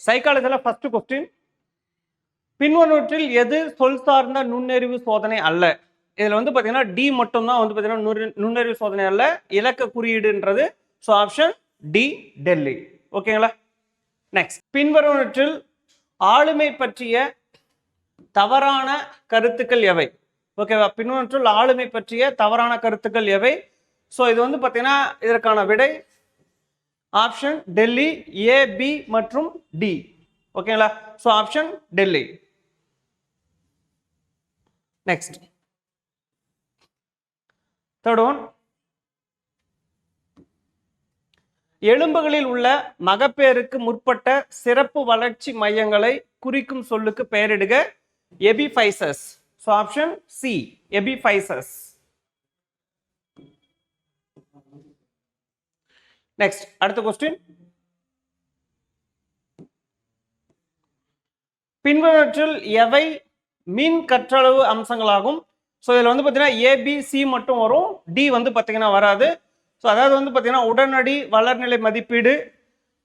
சைக்காலஜில first question, பின்வருவற்றில் எது சொல் சார்ந்த நுண்ணறிவு சோதனை அல்ல? இதுல வந்து பாத்தீங்கன்னா டி மட்டும் தான் வந்து பாத்தீங்கன்னா நுண்ணறிவு சோதனை அல்ல, இலக்க குறியீடுன்றது. So option D Delhi. ஓகேங்களா? நெக்ஸ்ட், பின்வருவற்றில் ஆளுமை பற்றிய தவறான கருத்துக்கள் எவை? ஓகேவா? பின்வற்றுள் ஆளுமை பற்றிய தவறான கருத்துக்கள் எவை? ஸோ இது வந்து பார்த்தீங்கன்னா இதற்கான விடை ஆப்ஷன் டெல்லி, ஏ, பி மற்றும் டி. ஓகேங்களா? So option Delhi. Next, third one, எலும்புகளில் உள்ள மகப்பேறுக்கு முற்பட்ட சிறப்பு வளர்ச்சி மையங்களை குறிக்கும் சொல்லுக்கு பெயரிடுக. Epiphyses. So option C, epiphyses. Next, அடுத்த கொஸ்டின், பின்வருவற்றில் எவை மின் கற்றளவு அம்சங்களாகும்? ஸோ இதில் வந்து பார்த்தீங்கன்னா ஏபிசி மட்டும் வரும், டி வந்து பார்த்தீங்கன்னா வராது. ஸோ அதாவது வந்து பார்த்தீங்கன்னா உடனடி வளர்நிலை மதிப்பீடு,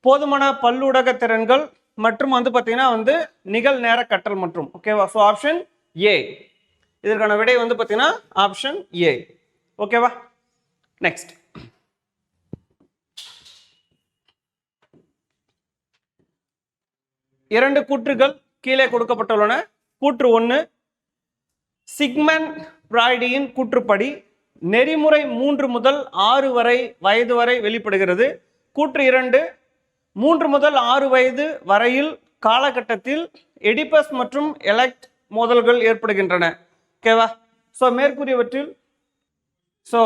போதுமான பல்லூடக திறன்கள் மற்றும் வந்து பார்த்தீங்கன்னா வந்து நிகழ் நேர கற்றல் மற்றும். ஓகேவா? So option A. இதற்கான விடை வந்து பார்த்தீங்கன்னா ஆப்ஷன் ஏ. ஓகேவா? நெக்ஸ்ட், இரண்டு கூற்றுகள் கீழே கொடுக்கப்பட்டுள்ளன. கூற்று 1, சிக்மண்ட் பிராய்டியின் கூற்றுப்படி நெறிமுறை 3 முதல் 6 வயது வரை வெளிப்படுகிறது. கூற்று 2, 3 முதல் 6 வயது வரையில் காலகட்டத்தில் எடிபஸ் மற்றும் எலக்ட் மோதல்கள் ஏற்படுகின்றன. ஓகேவா? ஸோ மேற்கூறியவற்றில் ஸோ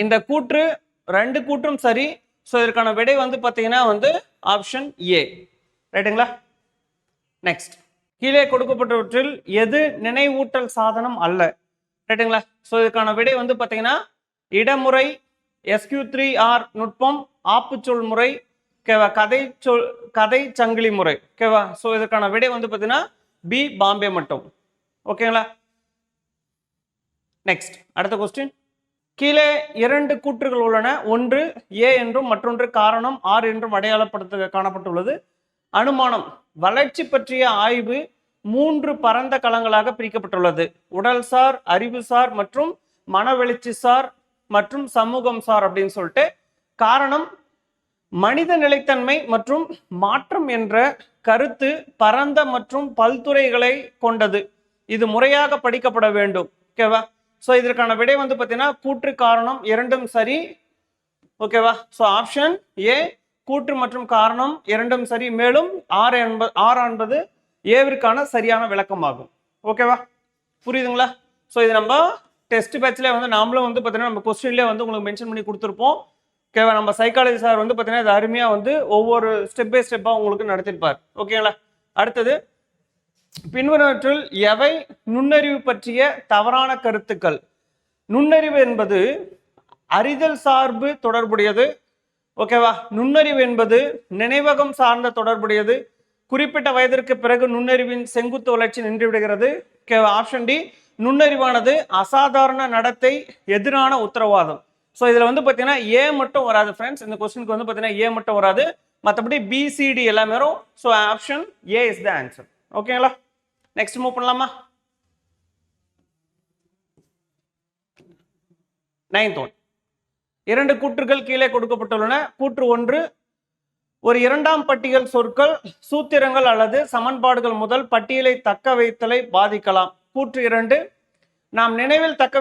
இந்த கூற்று 2 கூற்றும் சரி. ஸோ இதற்கான விடை வந்து பார்த்தீங்கன்னா வந்து ஆப்ஷன் ஏ. ரைட்டுங்களா? நெக்ஸ்ட், கீழே கொடுக்கப்பட்டவற்றில் எது நினைவூட்டல் சாதனம் அல்ல? ரைட்டுங்களா? ஸோ இதுக்கான விடை வந்து பார்த்தீங்கன்னா இடமுறை, SQ3R நுட்பம், ஆப்புச்சொல் முறை, ஓகேவா, கதை சங்கிலி முறை. ஓகேவா? ஸோ இதுக்கான விடை வந்து பார்த்தீங்கன்னா பி, பாம்பே மட்டும். ஓகேங்களா? நெக்ஸ்ட், அடுத்த கொஸ்டின், கீழே 2 கூற்றுகள் உள்ளன. ஒன்று ஏ என்றும் மற்றொன்று காரணம் ஆர் என்றும் அடையாளப்படுத்த காணப்பட்டுள்ளது. அனுமானம், வளர்ச்சி பற்றிய ஆய்வு 3 பரந்த களங்களாக பிரிக்கப்பட்டுள்ளது. உடல்சார், அறிவுசார் மற்றும் மனவெழுச்சி சார் மற்றும் சமூகம் சார் அப்படின்னு சொல்லிட்டு. காரணம், மனித நிலைத்தன்மை மற்றும் மாற்றம் என்ற கருத்து பரந்த மற்றும் பல்துறைகளை கொண்டது. இது முறையாக படிக்கப்பட வேண்டும். ஓகேவா? ஸோ இதற்கான விடை வந்து பார்த்தீங்கன்னா கூற்று, காரணம் இரண்டும் சரி. ஓகேவா? ஸோ ஆப்ஷன் ஏ, கூற்று மற்றும் காரணம் இரண்டும் சரி. மேலும் ஆர் என்பது ஏவிற்கான சரியான விளக்கமாகும். ஓகேவா? புரியுதுங்களா? ஸோ இது நம்ம டெஸ்ட் பேட்ச்ல வந்து நாமளும் வந்து பார்த்தீங்கன்னா நம்ம கொஸ்டின்லேயே வந்து உங்களுக்கு மென்ஷன் பண்ணி கொடுத்துருப்போம். ஓகேவா? நம்ம சைக்காலஜி சார் வந்து பார்த்தீங்கன்னா இது அருமையாக வந்து ஒவ்வொரு ஸ்டெப் பை ஸ்டெப்பாக உங்களுக்கு நடத்திருப்பார். ஓகேங்களா? அடுத்தது, பின்வருவற்றில் எவை நுண்ணறிவு பற்றிய தவறான கருத்துக்கள்? நுண்ணறிவு என்பது அறிதல் சார்பு தொடர்புடையது. ஓகேவா? நுண்ணறிவு என்பது நினைவகம் சார்ந்த தொடர்புடையது. குறிப்பிட்ட வயதிற்கு பிறகு நுண்ணறிவின் செங்குத்து வளர்ச்சி நின்றுவிடுகிறது. ஓகேவா? ஆப்ஷன் டி, நுண்ணறிவானது அசாதாரண நடத்தை எதிரான உத்தரவாதம். ஸோ இதில் வந்து பார்த்தீங்கன்னா ஏ மட்டும் வராது ஃப்ரெண்ட்ஸ். இந்த கொஸ்டினுக்கு வந்து பார்த்தீங்கன்னா ஏ மட்டும் வராது, மற்றபடி பிசிடி எல்லாமே வரும். So option A is the answer. ஓகேங்களா? நெக்ஸ்ட் மூவ் பண்ணலாமா? 9th ஒன், 2 கூற்றுகள் கீழே கொடுக்கப்பட்டுள்ளன. கூற்று 1, ஒரு 2ஆம் பட்டியல் சொற்கள், சூத்திரங்கள் அல்லது சமன்பாடுகள் முதல் பட்டியலை தக்க வைத்தலை பாதிக்கலாம். கூற்று 2, நாம் நினைவில் தக்க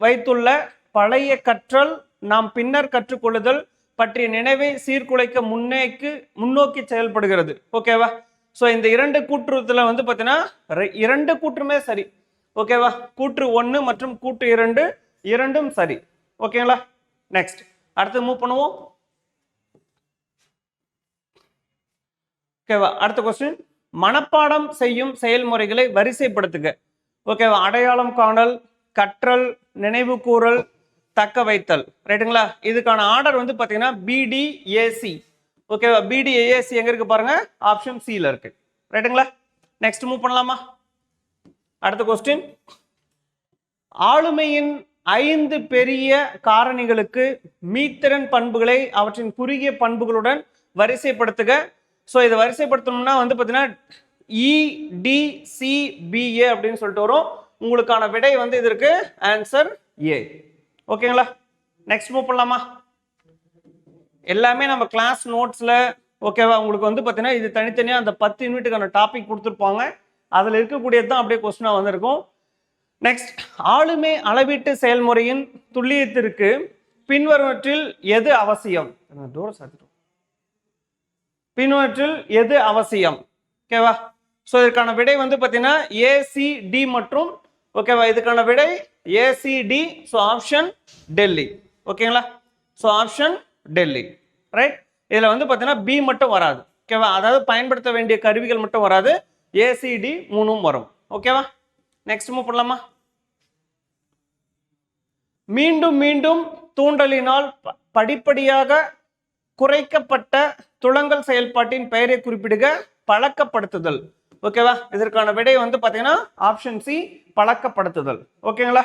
வைத்துள்ள பழைய கற்றல் நாம் பின்னர் கற்றுக்கொள்ளுதல் பற்றிய நினைவை சீர்குலைக்க முன்னோக்கி செயல்படுகிறது. ஓகேவா? ஸோ இந்த 2 கூற்றுல வந்து பார்த்தீங்கன்னா 2 கூற்றுமே சரி. ஓகேவா? கூற்று 1 மற்றும் கூற்று 2 இரண்டும் சரி. ஓகேங்களா? நெக்ஸ்ட், அடுத்து மூவ் பண்ணுவோம். ஓகேவா? அடுத்த கொஸ்டின், மனப்பாடம் செய்யும் செயல்முறைகளை வரிசைப்படுத்துக. ஓகேவா? அடையாளம் காணல், கற்றல், நினைவு கூறல், தக்க வைத்தல். ரைட்டுங்களா? இதுக்கான ஆர்டர் வந்து பார்த்தீங்கன்னா பிடிஏசி. ஓகேவா? பிடிஏசி எங்க இருக்கு பாருங்க, ஆப்ஷன் சில இருக்கு. ரைட்டுங்களா? நெக்ஸ்ட் மூவ் பண்ணலாமா? அடுத்த கொஸ்டின், ஆளுமையின் 5 பெரிய காரணிகளுக்கு மீத்திறன் பண்புகளை அவற்றின் குறுகிய பண்புகளுடன் வரிசைப்படுத்துக. ஸோ இதை வரிசைப்படுத்தணும்னா வந்து பார்த்தீங்கன்னா EDCBA அப்படின்னு சொல்லிட்டு வரும். உங்களுக்கான விடை வந்து இதற்கு ஆன்சர் ஏ. ஓகேங்களா, நெக்ஸ்ட் மூவ் பண்ணலாமா? எல்லாமே நம்ம கிளாஸ் நோட்ஸ்ல ஓகேவா உங்களுக்கு வந்து பார்த்தீங்கன்னா இது தனித்தனியாக அந்த 10 யூனிட்டுக்கான டாபிக் கொடுத்துருப்பாங்க. அதில் இருக்கக்கூடியது தான் அப்படியே கொஸ்டினாக வந்திருக்கும். நெக்ஸ்ட், ஆளுமை அளவீட்டு செயல்முறையின் துல்லியத்திற்கு பின்வருவற்றில் எது அவசியம்? பின்வற்றில் எது அவசியம்? ஓகேவா, ஸோ இதற்கான விடை வந்து பார்த்தீங்கன்னா ACD மற்றும் ஓகேவா இதுக்கான விடை ACD. So option Delhi. ஓகேங்களா, ஸோ ஆப்ஷன் டெல்லி, ரைட். இதில் வந்து பார்த்தீங்கன்னா பி மட்டும் வராது. ஓகேவா, அதாவது பயன்படுத்த வேண்டிய கருவிகள் மட்டும் வராது, ACD 3ம் வரும். ஓகேவா, நெக்ஸ்ட் மூவ் பண்ணலாமா? மீண்டும் மீண்டும் தூண்டலினால் படிப்படியாக குறைக்கப்பட்ட துலங்கல் செயல்பாட்டின் பெயரை குறிப்பிடுக. பழக்கப்படுத்துதல். ஓகேவா, இதற்கான விடை வந்து பார்த்தீங்கன்னா ஆப்ஷன் சி, பழக்கப்படுத்துதல். ஓகேங்களா,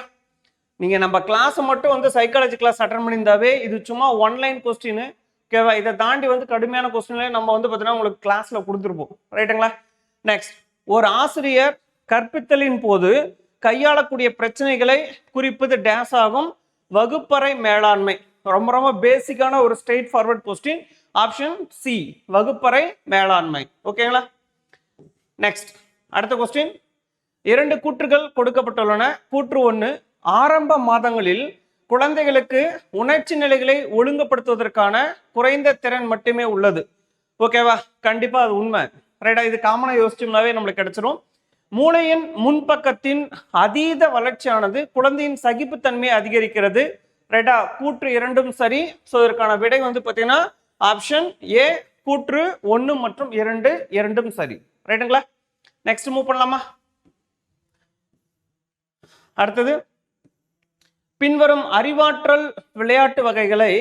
நீங்கள் நம்ம கிளாஸை மட்டும் வந்து சைக்காலஜி கிளாஸ் அட்டன் பண்ணியிருந்தாவே இது சும்மா ஒன்லைன் கொஸ்டின். ஓகேவா, இதை தாண்டி வந்து கடுமையான கொஸ்டின்ல நம்ம வந்து பார்த்தீங்கன்னா உங்களுக்கு கிளாஸ்ல கொடுத்துருப்போம். ரைட்டுங்களா, நெக்ஸ்ட், ஒரு ஆசிரியர் கற்பித்தலின் போது கையாளக்கூடிய பிரச்சனைகளை குறிப்பது டேஸ் ஆகும். வகுப்பறை மேலாண்மை. ரொம்ப ரொம்ப பேசிக்கான ஒரு straight forward question. Option C, வகுப்பறை மேலாண்மை. ஓகேங்களா, நெக்ஸ்ட், அடுத்த கொஸ்டின். 2 கூற்றுகள் கொடுக்கப்பட்டுள்ளன. கூற்று 1, ஆரம்ப மாதங்களில் குழந்தைகளுக்கு உணர்ச்சி நிலைகளை ஒழுங்குபடுத்துவதற்கான குறைந்த திறன் மட்டுமே உள்ளது. ஓகேவா, கண்டிப்பா அது உண்மை. ரைட்டா, இது காமனா யோசிச்சோம்னாவே நம்மளுக்கு கிடைச்சிரும். மூளையின் முன்பக்கத்தின் அதீத வளர்ச்சியானது குழந்தையின் சகிப்புத்தன்மையை அதிகரிக்கிறது. ரைட்டா, கூற்று 2ம் சரி. ஸோ இதற்கான விடை வந்து பார்த்தீங்கன்னா ஆப்ஷன் ஏ, கூற்று 1 மற்றும் 2 இரண்டும் சரி. ரைட்டுங்களா, நெக்ஸ்ட் மூவ் பண்ணலாமா? அடுத்தது, பின்வரும் அறிவாற்றல் விளையாட்டு வகைகளை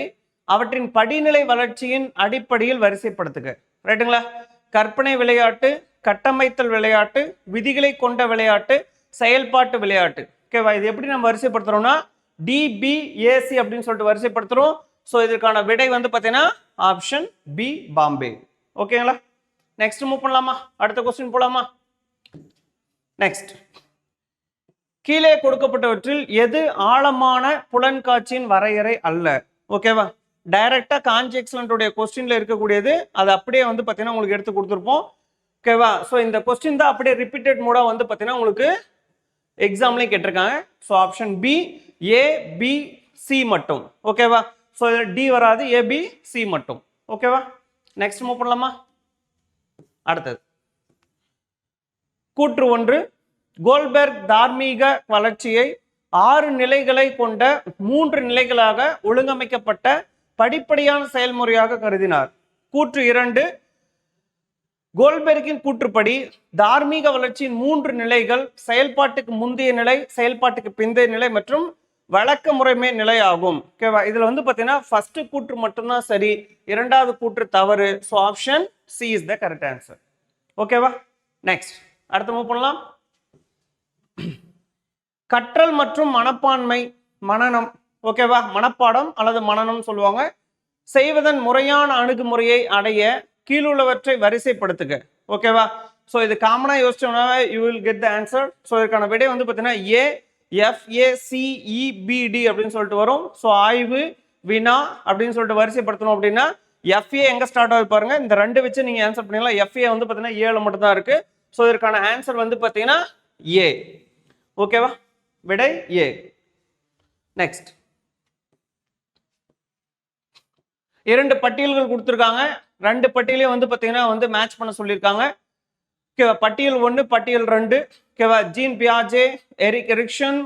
அவற்றின் படிநிலை வளர்ச்சியின் அடிப்படையில் வரிசைப்படுத்துக. ரைட்டுங்களா, கற்பனை விளையாட்டு, கட்டமைத்தல் விளையாட்டு, விதிகளை கொண்ட விளையாட்டு, செயல்பாட்டு விளையாட்டு. ஓகேவா, இது எப்படி நம்ம வரிசைப்படுத்துறோம்னா DBAC அப்படின்னு சொல்லிட்டு வரிசைப்படுத்துறோம். ஸோ இதற்கான விடை வந்து பார்த்தீங்கன்னா ஆப்ஷன் பி, பாம்பே. ஓகேங்களா, நெக்ஸ்ட் மூவ் பண்ணலாமா? அடுத்த கொஸ்டின் போலாமா? நெக்ஸ்ட், கீழே கொடுக்கப்பட்டவற்றில் எது ஆழமான புலன்காட்சியின் வரையறை அல்ல? ஓகேவா, டைரக்டா காஞ்சி எக்ஸலன்ட் கொஸ்டின்ல இருக்கக்கூடியது, அது அப்படியே வந்து பார்த்தீங்கன்னா உங்களுக்கு எடுத்து கொடுத்துருப்போம். ஓகேவா, ஸோ இந்த கொஸ்டின் தான் அப்படியே ரிப்பீட்டட் மூடா வந்து பார்த்தீங்கன்னா உங்களுக்கு எக்ஸாம்லையும் கேட்டிருக்காங்க. ஸோ ஆப்ஷன் பி, ABC மட்டும். ஓகேவா, ஸோ டி வராது, ABC மட்டும். ஓகேவா, நெக்ஸ்ட் மூவ் பண்ணலாமா? அடுத்தது, கூற்று 1, கோல்பெர்க் தார்மீக வளர்ச்சியை 6 நிலைகளை கொண்ட 3 நிலைகளாக ஒழுங்கமைக்கப்பட்ட படிப்படியான செயல்முறையாக கருதினார். கூற்று 2, கோல்பெர்கின் கூற்றுப்படி தார்மீக வளர்ச்சியின் 3 நிலைகள் செயல்பாட்டுக்கு முந்தைய நிலை, செயல்பாட்டுக்கு பிந்தைய நிலை மற்றும் வழக்க முறைமை நிலை ஆகும். ஓகேவா, இதுல வந்து பாத்தீங்கன்னா ஃபர்ஸ்ட் கூற்று மட்டும்தான் சரி, இரண்டாவது கூற்று தவறு. So option C is the correct answer. ஓகேவா, நெக்ஸ்ட், அடுத்து மூவ் பண்ணலாம். கற்றல் மற்றும் மனப்பான்மை, மனனம். ஓகேவா, மனப்பாடம் அல்லது மனனம் சொல்லுவாங்க. செய்வதன் முறையான அணுகுமுறையை அடைய கீழுள்ளவற்றை வரிசைப்படுத்துக. ஓகேவா, ஸோ இது காமனா யோசிச்சோம்னா you will get the answer. So இதுக்கான விடை வந்து பார்த்தீங்கன்னா AFACEBD அப்படின்னு சொல்லிட்டு வரும். ஸோ ஆய்வு, வினா அப்படின்னு சொல்லிட்டு வரிசைப்படுத்தணும். அப்படின்னா FA எங்க ஸ்டார்ட் ஆகி பாருங்க, இந்த 2 வச்சு நீங்க ஆன்சர் பண்ணீங்களா. FA வந்து பார்த்தீங்கன்னா 7 மட்டும் தான் இருக்கு. ஸோ இதற்கான ஆன்சர் வந்து பார்த்தீங்கன்னா A. ஓகேவா, விடை A. நெக்ஸ்ட், 2 பட்டியல்கள் கொடுத்துருக்காங்க. 2 பட்டியலையும் வந்து பார்த்தீங்கன்னா வந்து மேட்ச் பண்ண சொல்லியிருக்காங்க. ஓகேவா, பட்டியல் 1, பட்டியல் 2. ஓகேவா, ஜீன் பியாஜே, எரிக் எரிக்சன்,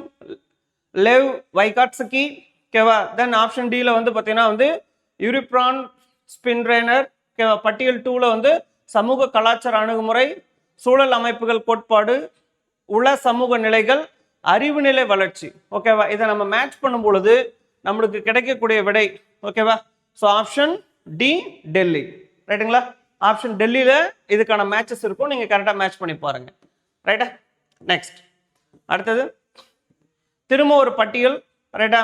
லெவ் வைகாட்ஸ்கி. ஓகேவா, தென் ஆப்ஷன் டியில் வந்து பார்த்தீங்கன்னா வந்து யூரிப்ரான் ஸ்பின்ரேனர். ஓகேவா, பட்டியல் 2ல வந்து சமூக கலாச்சார அணுகுமுறை, சூழல் அமைப்புகள் கோட்பாடு, உள சமூக நிலைகள், அறிவு நிலை வளர்ச்சி. ஓகேவா, இதை நம்ம மேட்ச் பண்ணும் பொழுது நம்மளுக்கு கிடைக்கக்கூடிய விடை. ஓகேவா, ஸோ ஆப்ஷன் டி, டெல்லி. ரைட்டுங்களா, ஆப்ஷன் டெல்லியில இதுக்கான மேட்சஸ் இருக்கும், நீங்க கரெக்டா மேட்ச் பண்ணி பாருங்க. ரைட்டா, நெக்ஸ்ட், அடுத்தது திரும்ப ஒரு பட்டியல். ரைட்டா,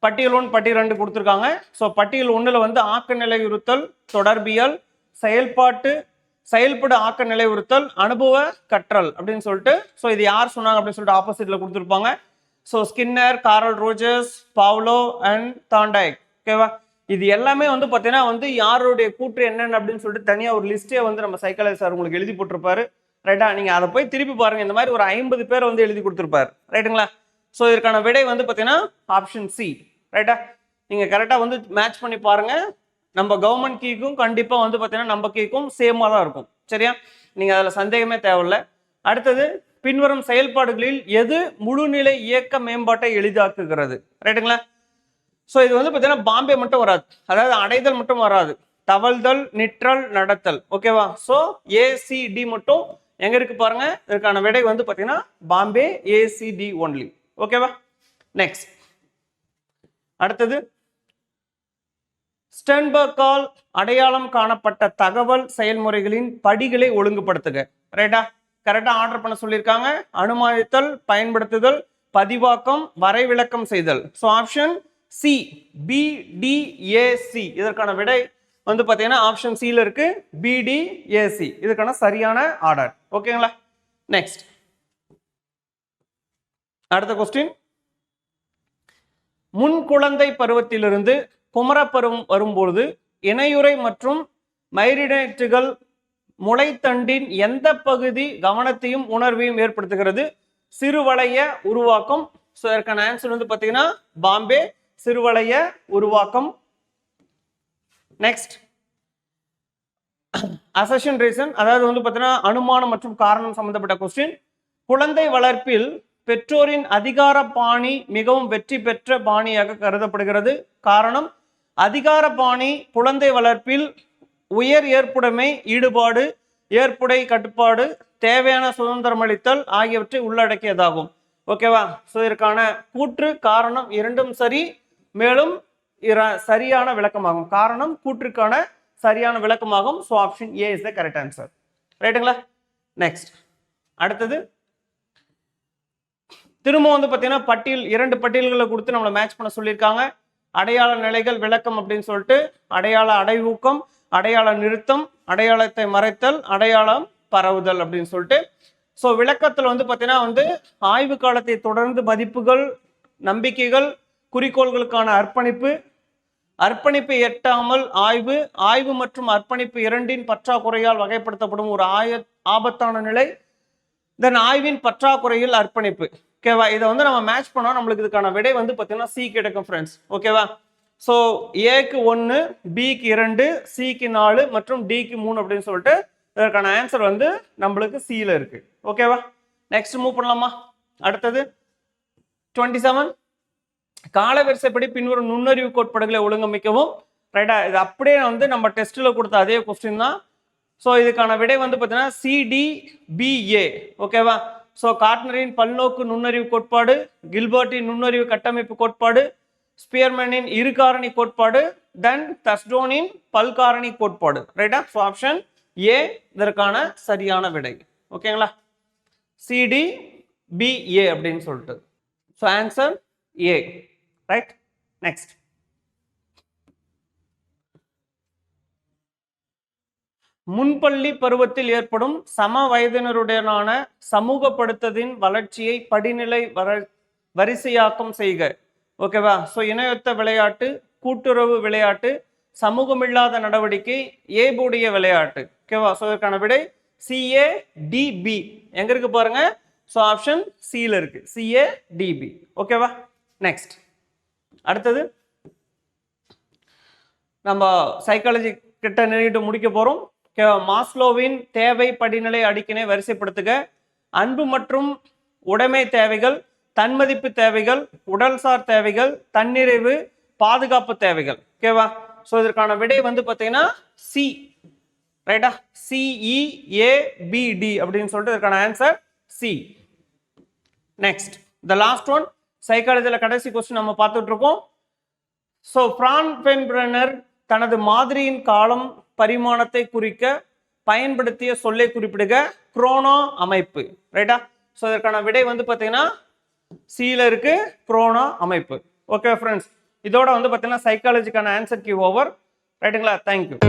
பட்டியல் 1, பட்டியல் 2 கொடுத்துருக்காங்க. ஸோ பட்டியல் 1ல வந்து ஆக்க நிலையுறுத்தல், தொடர்பியல், செயல்பாட்டு செயல்படு ஆக்க நிலையுறுத்தல், அனுபவ கற்றல் அப்படின்னு சொல்லிட்டு. ஸோ இது யார் சொன்னாங்க அப்படின்னு சொல்லிட்டு ஆப்போசிட்ல கொடுத்துருப்பாங்க. So Skinner, Carl Rogers, Pavlov and Thorndike. ஓகேவா? இது எல்லாமே வந்து பார்த்தீங்கன்னா வந்து யாருடைய கூற்று என்னென்ன அப்படின்னு சொல்லிட்டு தனியாக ஒரு லிஸ்ட்டே வந்து நம்ம சைக்காலஜி சார் உங்களுக்கு எழுதி போட்டிருப்பாரு. ரைட்டா? நீங்கள் அதை போய் திருப்பி பாருங்க. இந்த மாதிரி ஒரு 50 பேர் வந்து எழுதி கொடுத்துருப்பாரு. ரைட்டுங்களா? ஸோ இதற்கான விடை வந்து பார்த்தீங்கன்னா ஆப்ஷன் சி. ரைட்டா? நீங்கள் கரெக்டாக வந்து மேட்ச் பண்ணி பாருங்க. நம்ம கவர்மெண்ட் கீக்கும் கண்டிப்பாக வந்து பார்த்தீங்கன்னா நம்ம கீக்கும் சேமாக தான் இருக்கும். சரியா? நீங்கள் அதில் சந்தேகமே தேவையில்லை. அடுத்தது, பின்வரும் செயல்பாடுகளில் எது முழுநிலை இயக்க மேம்பாட்டை எளிதாக்குகிறது? ரைட்டுங்களா? ஸோ இது வந்து பார்த்தீங்கன்னா பாம்பே மட்டும் வராது, அதாவது அடைதல் மட்டும் வராது, தவழ்தல், நிற்றல், நடத்தல். ஓகேவா? ஸோ ஏசிடி மட்டும் எங்க இருக்கு பாருங்க. இதற்கான விடை வந்து பார்த்தீங்கன்னா பாம்பே, ஏசிடி ஒன்லி. ஓகேவா? நெக்ஸ்ட், அடுத்தது, ஸ்டெர்ன்பர்க்கால் அடையாளம் காணப்பட்ட தகவல் செயல்முறைகளின் படிகளை ஒழுங்குபடுத்துக. ரைட்டா? கரெக்டா ஆர்டர் பண்ண சொல்லியிருக்காங்க. அனுமானித்தல், பயன்படுத்துதல், பதிவாக்கம், வரைவிலக்கம் செய்தல். So option C, BDAC. இதற்கான விடை வந்து பார்த்தீங்கன்னா ஆப்ஷன் சியில் இருக்கு, பிடிஏசி. இதுக்கான சரியான ஆர்டர். ஓகேங்களா? நெக்ஸ்ட், அடுத்த கொஸ்டின். முன் குழந்தை பருவத்திலிருந்து குமரப்பருவம் வரும்பொழுது இணையுறை மற்றும் மைரினேட்டுகள் முளைத்தண்டின் எந்த பகுதி கவனத்தையும் உணர்வையும் ஏற்படுத்துகிறது? சிறுவளைய உருவாக்கம். ஸோ இதற்கான ஆன்சர் வந்து பார்த்தீங்கன்னா பாம்பே, சிறுவளைய உருவாக்கம். நெக்ஸ்ட், அசர்ஷன் ரீசன், அதாவது வந்து பார்த்தீங்கன்னா அனுமானம் மற்றும் காரணம் சம்பந்தப்பட்ட கொஸ்டின். குழந்தை வளர்ப்பில் பெற்றோரின் அதிகார பாணி மிகவும் வெற்றி பெற்ற பாணியாக கருதப்படுகிறது. காரணம், அதிகார பாணி குழந்தை வளர்ப்பில் உயர் ஏற்புடைமை, ஈடுபாடு, ஏற்புடை கட்டுப்பாடு, தேவையான சுதந்திரம் அளித்தல் ஆகியவற்றை உள்ளடக்கியதாகும். ஓகேவா? ஸோ இதற்கான கூற்று, காரணம் இரண்டும் சரி, மேலும் சரியான விளக்கமாகும். காரணம் கூற்றுக்கான சரியான விளக்கமாகும். So option A is the correct answer. ரைட்டுங்களா? நெக்ஸ்ட், அடுத்தது, திரும்ப வந்து பார்த்தீங்கன்னா பட்டியல், 2 பட்டியல்களை கொடுத்து நம்மளை மேட்ச் பண்ண சொல்லியிருக்காங்க. அடையாள நிலைகள் விளக்கம் அப்படின்னு சொல்லிட்டு, அடையாள அடைவூக்கம், அடையாள நிறுத்தம், அடையாளத்தை மறைத்தல், அடையாளம் பரவுதல் அப்படின்னு சொல்லிட்டு. ஸோ விளக்கத்தில் வந்து பார்த்தீங்கன்னா வந்து ஆய்வு காலத்தை தொடர்ந்து மதிப்புகள், நம்பிக்கைகள், குறிக்கோள்களுக்கான அர்ப்பணிப்பு, அர்ப்பணிப்பை எட்டாமல் ஆய்வு, ஆய்வு மற்றும் அர்ப்பணிப்பு இரண்டின் பற்றாக்குறையால் வகைப்படுத்தப்படும் ஒரு ஆபத்தான நிலை, தென் ஆய்வின் பற்றாக்குறையில் அர்ப்பணிப்பு. ஓகேவா? இதை வந்து நம்ம மேட்ச் பண்ணோம், நம்மளுக்கு இதுக்கான விடை வந்து பார்த்தீங்கன்னா சி கிடைக்கும் ஃப்ரெண்ட்ஸ். ஓகேவா? ஸோ ஏக்கு 1, பிக்கு 2, சிக்கு 4 மற்றும் டிக்கு 3 அப்படின்னு சொல்லிட்டு இதற்கான ஆன்சர் வந்து நம்மளுக்கு சியில் இருக்கு. ஓகேவா? நெக்ஸ்ட் மூவ் பண்ணலாமா? அடுத்தது 27, காலவரிசைப்படி பின்வரும் நுண்ணறிவு கோட்பாடுகளை ஒழுங்கமைக்கவும். ரைட்டா? இது அப்படியே வந்து நம்ம டெஸ்ட்ல கொடுத்த அதே கொஸ்டின் தான். ஸோ இதுக்கான விடை வந்து பார்த்தீங்கன்னா சிடிபிஏ. ஓகேவா? ஸோ கார்ட்னரின் பல்நோக்கு நுண்ணறிவு கோட்பாடு, கில்பர்ட்டின் நுண்ணறிவு கட்டமைப்பு கோட்பாடு, ஸ்பியர்மேனின் இருகாரணி கோட்பாடு, தென் தஸ்டோனின் பல்காரணி கோட்பாடு. ரைட்டா? ஸோ ஆப்ஷன் ஏ இதற்கான சரியான விடை. ஓகேங்களா? சிடிபிஏ அப்படின்னு சொல்லிட்டு. So answer A. Right? Next, முன்பள்ளி பருவத்தில் ஏற்படும் சம வயதினருடனான சமூகப்படுத்தலின் வளர்ச்சியை படிநிலை வரிசையாக்கம் செய்க. ஓகேவா? ஸோ இணையொத்த விளையாட்டு, கூட்டுறவு விளையாட்டு, சமூகமில்லாத நடவடிக்கை, ஏபுடைய விளையாட்டு. ஓகேவா? ஸோ இதற்கான விடை சிஏடிபி. எங்க இருக்கு பாருங்க. ஸோ ஆப்ஷன் சியில் இருக்கு, சிஏடிபி. ஓகேவா? நெக்ஸ்ட், அடுத்தது நம்ம சைக்காலஜி கிட்ட நிறுவிட்டு முடிக்க போறோம். மாஸ்லோவின் தேவை படிநிலை அடுக்கினை வரிசைப்படுத்துக. அன்பு மற்றும் உடைமை தேவைகள், தன்மதிப்பு தேவைகள், உடல்சார் தேவைகள், தன்னிறைவு, பாதுகாப்பு தேவைகள். ஓகேவா? ஸோ இதற்கான விடை வந்து பார்த்தீங்கன்னா சி. ரைட்டா? சிஇஏபிடி அப்படின்னு சொல்லிட்டு இதற்கான answer C. Next, the last one, சைக்காலஜியில் கடைசி கொஸ்டின் நம்ம பார்த்துட்டு இருக்கோம். ஸோ ஃப்ரான்பென்பெர்னர் தனது மாதிரியின் காலம் பரிமாணத்தை குறிக்க பயன்படுத்திய சொல்லை குறிப்பிடுக. குரோனோ அமைப்பு. ரைட்டா? ஸோ இதற்கான விடை வந்து பார்த்தீங்கன்னா சியில் இருக்கு, குரோனோ அமைப்பு. ஓகே ஃப்ரெண்ட்ஸ், இதோட வந்து பார்த்தீங்கன்னா சைக்காலஜிக்கான ஆன்சர் கீ ஓவர். ரைட்டுங்களா? தேங்க்யூ.